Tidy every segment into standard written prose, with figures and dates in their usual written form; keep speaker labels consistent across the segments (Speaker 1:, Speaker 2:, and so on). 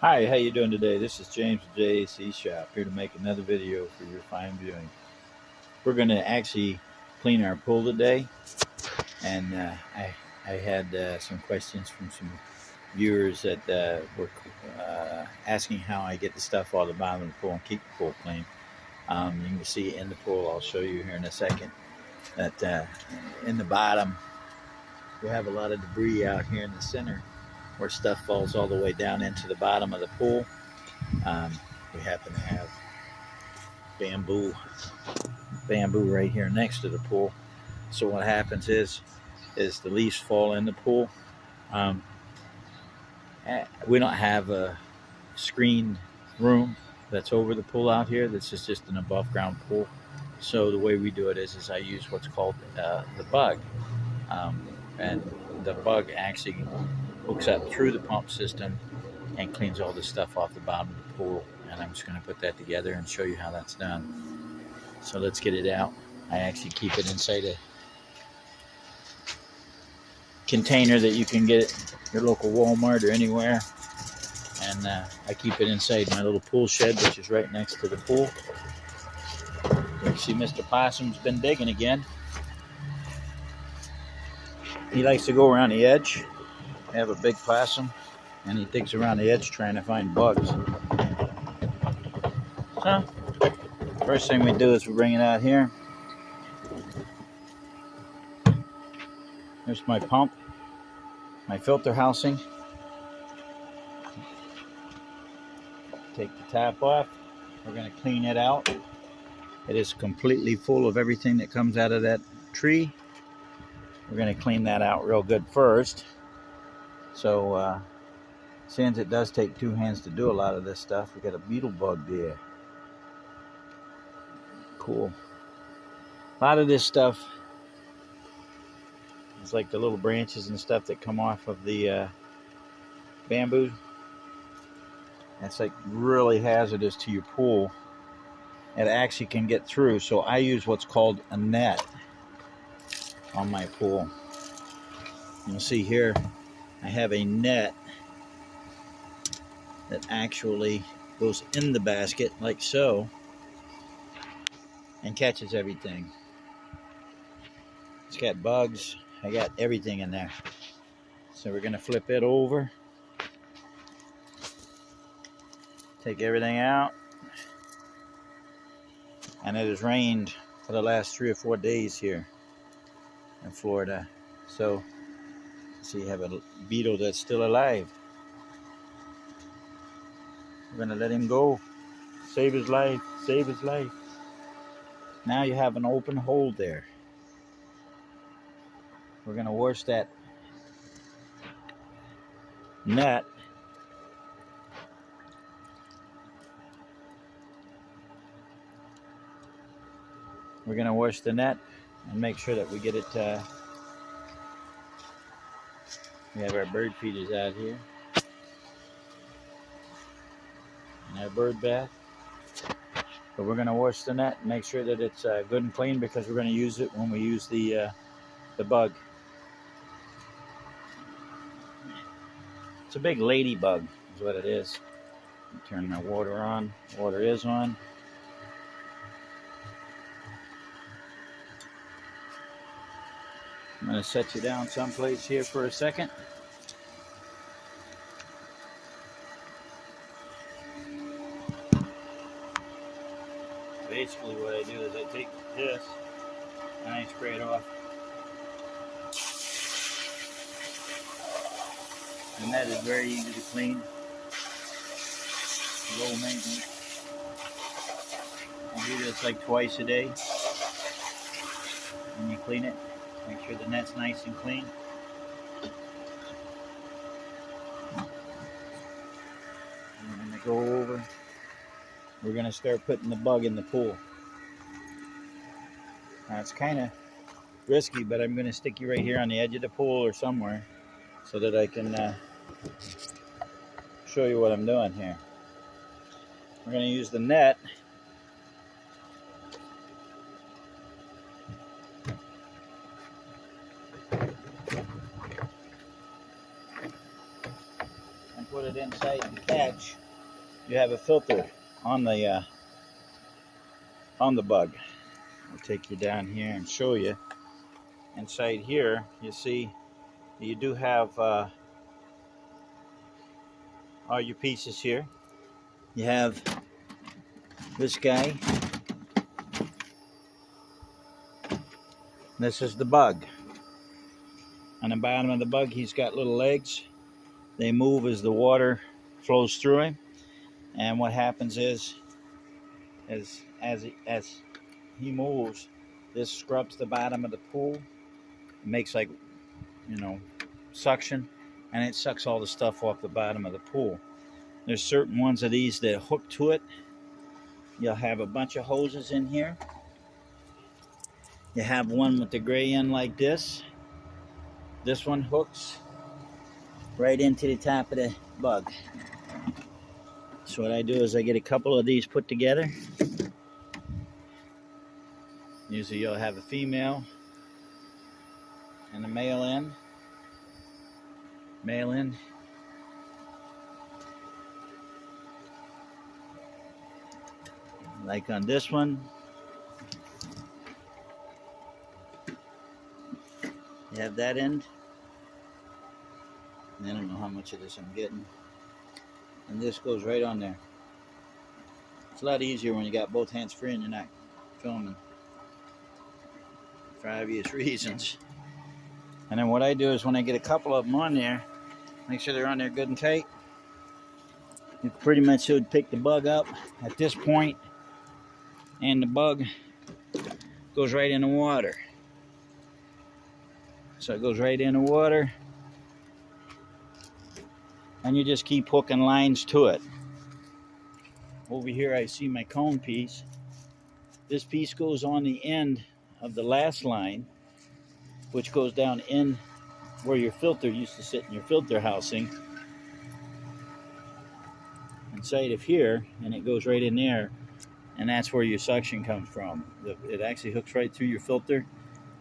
Speaker 1: Hi, how you doing today? This is James with JAC Shop here to make another video for your fine viewing. We're going to actually clean our pool today, and I had some questions from some viewers that were asking how I get the stuff off the bottom of the pool and keep the pool clean. You can see in the pool, I'll show you here in a second, that in the bottom we have a lot of debris out here in the center where stuff falls all the way down into the bottom of the pool. Um, we happen to have bamboo right here next to the pool. So what happens is the leaves fall in the pool. Um, we don't have a screened room that's over the pool out here. This is just an above ground pool. So the way we do it is I use what's called the bug, um, and the bug actually hooks up through the pump system and cleans all the stuff off the bottom of the pool. And I'm just going to put that together and show you how that's done. So let's get it out. I actually keep it inside a container that you can get at your local Walmart or anywhere, and I keep it inside my little pool shed, which is right next to the pool. You see Mr. Possum's been digging again. He likes to go around the edge. I have a big possum, and he digs around the edge trying to find bugs. So first thing we do is we bring it out here. There's my pump, my filter housing. Take the tap off. We're going to clean it out. It is completely full of everything that comes out of that tree. We're going to clean that out real good first. So since it does take two hands to do a lot of this stuff, we got a beetle bug there. Cool. A lot of this stuff is like the little branches and stuff that come off of the bamboo. That's like really hazardous to your pool. It actually can get through. So I use what's called a net on my pool. You'll see here I have a net that actually goes in the basket like so and catches everything. It's got bugs. I got everything in there. So we're going to flip it over. Take everything out. And it has rained for the last 3 or 4 days here in Florida. So you have a beetle that's still alive. We're going to let him go. Save his life. Save his life. Now you have an open hole there. We're going to wash that net. We're going to wash the net and make sure that we get it. We have our bird feeders out here. And our bird bath. But we're going to wash the net and make sure that it's good and clean, because we're going to use it when we use the bug. It's a big ladybug is what it is. Turn my water on. Water is on. I'm going to set you down someplace here for a second. Basically what I do is I take this and I spray it off. And that is very easy to clean. Low maintenance. I do this like twice a day. When you clean it, make sure the net's nice and clean. And we're going to go over. We're going to start putting the bug in the pool. Now it's kind of risky, but I'm going to stick you right here on the edge of the pool or somewhere so that I can show you what I'm doing here. We're going to use the net and put it inside the catch, you have a filter on the bug. I'll take you down here and show you. Inside here, you see you do have all your pieces here. You have this guy. This is the bug. On the bottom of the bug, he's got little legs. They move as the water flows through him. And what happens is, as he moves, this scrubs the bottom of the pool. It makes, like, suction, and it sucks all the stuff off the bottom of the pool. There's certain ones of these that hook to it. You'll have a bunch of hoses in here. You have one with the gray end like this. This one hooks right into the top of the bug. So what I do is I get a couple of these put together. Usually you'll have a female and a male end. Male end. Like on this one, you have that end. And I don't know how much of this I'm getting. And this goes right on there. It's a lot easier when you got both hands free and you're not filming, for obvious reasons. And then what I do is when I get a couple of them on there, make sure they're on there good and tight. You pretty much should pick the bug up at this point, and the bug goes right in the water. So it goes right in the water, and you just keep hooking lines to it. Over here I see my cone piece. This piece goes on the end of the last line, which goes down in where your filter used to sit in your filter housing, inside of here, and it goes right in there, and that's where your suction comes from. It actually hooks right through your filter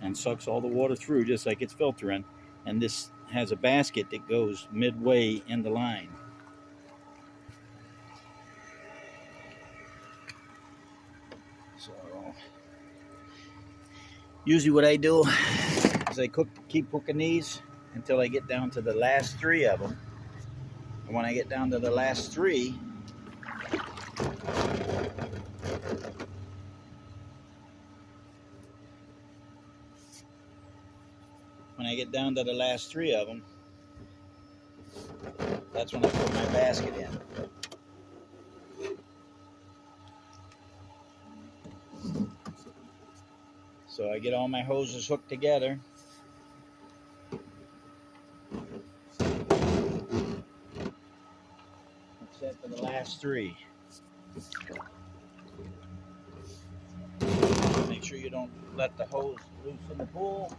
Speaker 1: and sucks all the water through just like it's filtering. And this has a basket that goes midway in the line. So usually what I do is I keep hooking these until I get down to the last three of them. And when I get down to the last three, of them, that's when I put my basket in. So I get all my hoses hooked together. Except for the last three. Make sure you don't let the hose loose in the pool.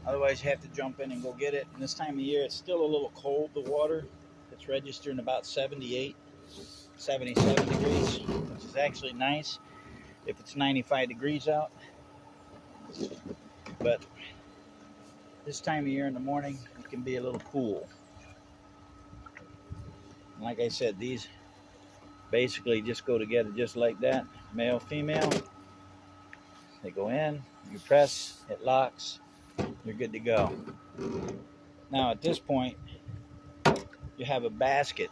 Speaker 1: Otherwise you have to jump in and go get it. And this time of year it's still a little cold, the water. It's registering about 78, 77 degrees, which is actually nice if it's 95 degrees out. But this time of year in the morning it can be a little cool. And like I said, these basically just go together just like that. Male, female. They go in, you press, it locks, you're good to go. Now at this point, you have a basket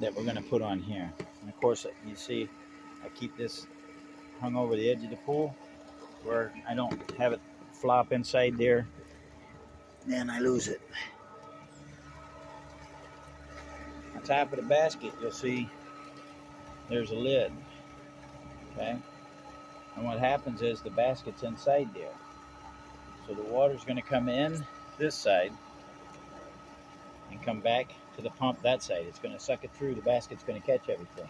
Speaker 1: that we're going to put on here. And of course, you see, I keep this hung over the edge of the pool where I don't have it flop inside there and I lose it. On top of the basket, you'll see there's a lid. Okay? And what happens is the basket's inside there. So the water's going to come in this side and come back to the pump that side. It's going to suck it through. The basket's going to catch everything.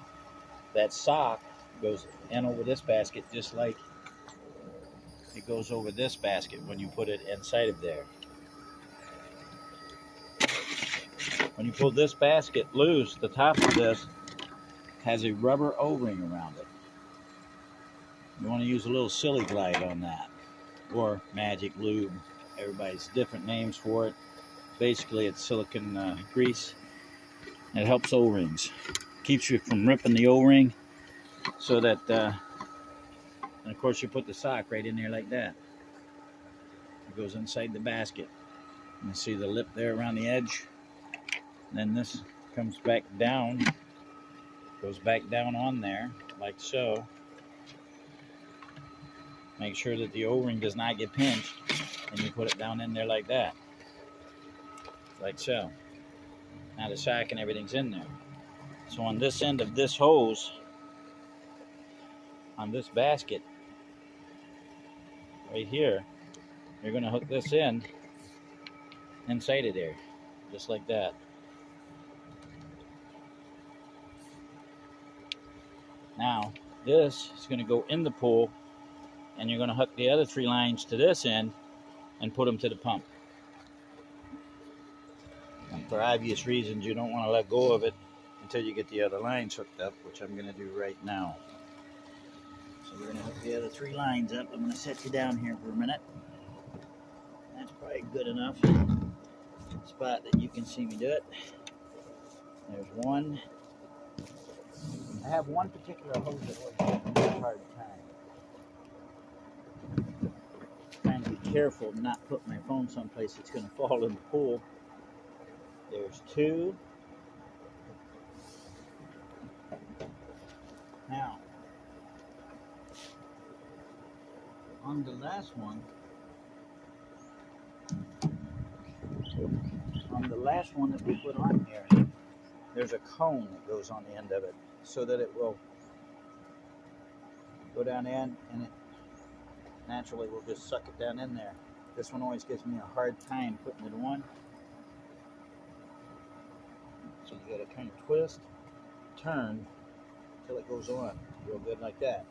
Speaker 1: That sock goes in over this basket just like it goes over this basket when you put it inside of there. When you pull this basket loose, the top of this has a rubber O-ring around it. You want to use a little Silly Glide on that, or Magic Lube. Everybody's different names for it. Basically, it's silicone grease. It helps O-rings. Keeps you from ripping the O-ring, so that, and of course you put the sock right in there like that. It goes inside the basket. You see the lip there around the edge. And then this comes back down, goes back down on there, like so. Make sure that the O-ring does not get pinched, and you put it down in there like that. Like so. Now the sock and everything's in there. So on this end of this hose, on this basket, right here, you're going to hook this in inside of there, just like that. Now this is going to go in the pool, and you're going to hook the other 3 lines to this end and put them to the pump. And for obvious reasons, you don't want to let go of it until you get the other lines hooked up, which I'm going to do right now. So we're going to hook the other 3 lines up. I'm going to set you down here for a minute. That's probably good enough spot that you can see me do it. There's one. I have one particular hose that always gives me a hard time. Trying to be careful not put my phone someplace it's going to fall in the pool. There's 2. Now, on the last one that we put on here, there's a cone that goes on the end of it, so that it will go down in, and it naturally will just suck it down in there. This one always gives me a hard time putting it on. So you gotta kind of twist, turn, until it goes on, real good like that.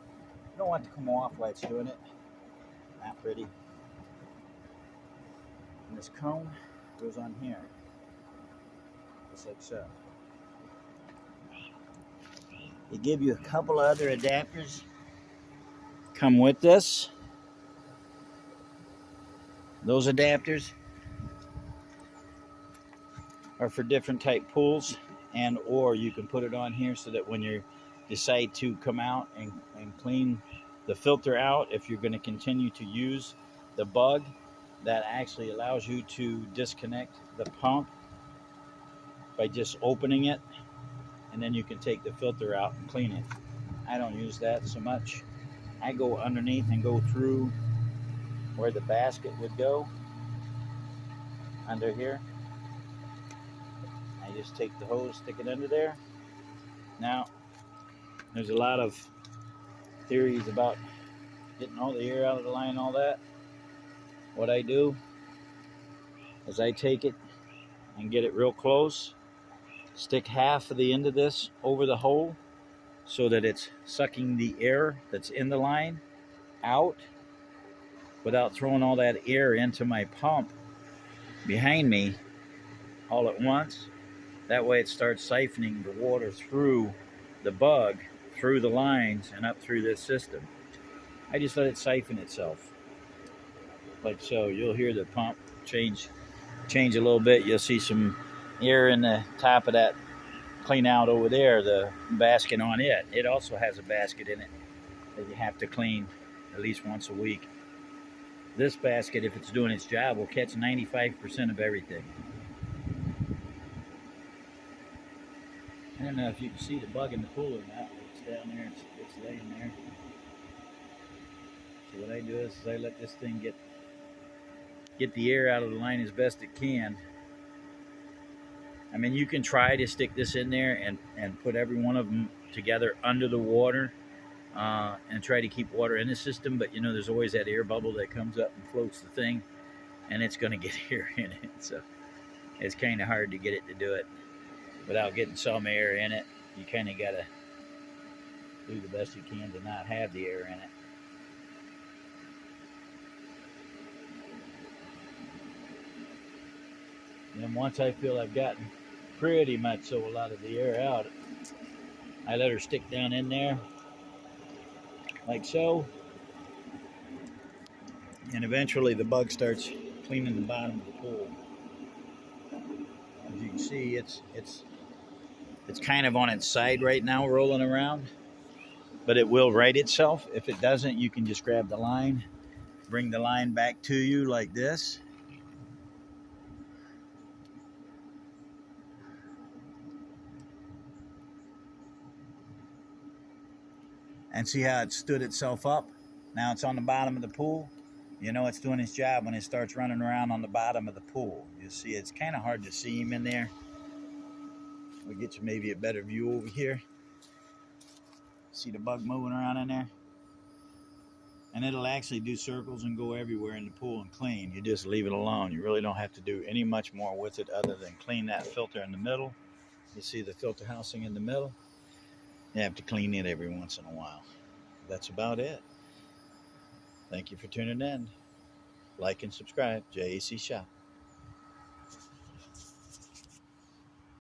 Speaker 1: You don't want it to come off while it's doing it. Not pretty. And this cone goes on here, just like so. They give you a couple other adapters come with this. Those adapters are for different type pools, and or you can put it on here so that when you decide to come out and clean the filter out, if you're going to continue to use the bug, that actually allows you to disconnect the pump by just opening it, and then you can take the filter out and clean it. I don't use that so much. I go underneath and go through where the basket would go, under here. I just take the hose, stick it under there. Now, there's a lot of theories about getting all the air out of the line and all that. What I do is I take it and get it real close, stick half of the end of this over the hole so that it's sucking the air that's in the line out without throwing all that air into my pump behind me all at once. That way it starts siphoning the water through the bug, through the lines, and up through this system. I just let it siphon itself, like so. You'll hear the pump change a little bit. You'll see some air in the top of that clean out over there, the basket on it. It also has a basket in it that you have to clean at least once a week. This basket, if it's doing its job, will catch 95% of everything. I don't know if you can see the bug in the pool or not. It's down there, it's laying there. So what I do is I let this thing get the air out of the line as best it can. I mean, you can try to stick this in there and put every one of them together under the water and try to keep water in the system, but you know, there's always that air bubble that comes up and floats the thing, and it's going to get air in it. So it's kind of hard to get it to do it without getting some air in it. You kind of got to do the best you can to not have the air in it. And then once I feel I've gotten pretty much so a lot of the air out, I let her stick down in there like so, and eventually the bug starts cleaning the bottom of the pool. As you can see, it's It's kind of on its side right now, rolling around, but it will right itself. If it doesn't, you can just grab the line, bring the line back to you like this. And see how it stood itself up? Now it's on the bottom of the pool. You know it's doing its job when it starts running around on the bottom of the pool. You see it's kind of hard to see him in there. We'll get you maybe a better view over here. See the bug moving around in there? And it'll actually do circles and go everywhere in the pool and clean. You just leave it alone. You really don't have to do any much more with it other than clean that filter in the middle. You see the filter housing in the middle? You have to clean it every once in a while. That's about it. Thank you for tuning in. Like and subscribe. JAC Shop.